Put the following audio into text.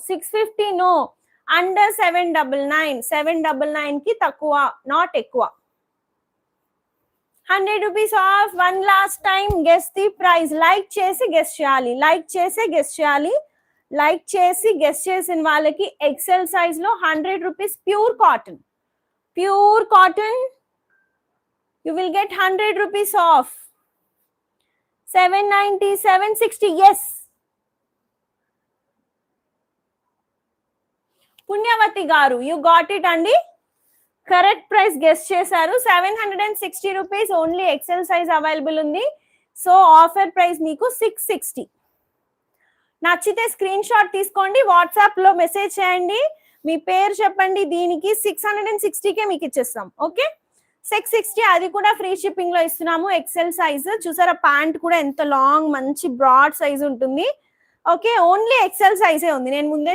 650 no, under 799, 799 కి తక్కువ, not ఎక్కువ. 100 rupees off. One last time guess the price. Like చేసి గెస్ చేయాలి, లైక్ చేసి గెస్ చేయాలి. లైక్ చేసి గెస్ చేసిన వాళ్ళకి ఎక్సెల్ సైజ్ లో 100 rupees pure cotton, pure cotton, you will get 100 rupees off. 790, 760. Yes, Punyavathi garu you got it అండి, కరెక్ట్ ప్రైస్ గెస్ చేశారు. 760 rupees only XL size available ఉంది. సో ఆఫర్ ప్రైస్ మీకు 660. నచ్చితే స్క్రీన్ షాట్ తీసుకోండి, వాట్సాప్ లో మెసేజ్ చేయండి, మీ పేరు చెప్పండి. దీనికి 660కే మీకు ఇచ్చేస్తాం. ఓకే, 660, అది కూడా ఫ్రీ షిప్పింగ్ లో ఇస్తున్నాము. ఎక్సెల్ సైజ్ చూసారా, ప్యాంట్ కూడా ఎంత లాంగ్ మంచి బ్రాడ్ సైజ్ ఉంటుంది. ఓకే, ఓన్లీ ఎక్సెల్ సైజే ఉంది. నేను ముందే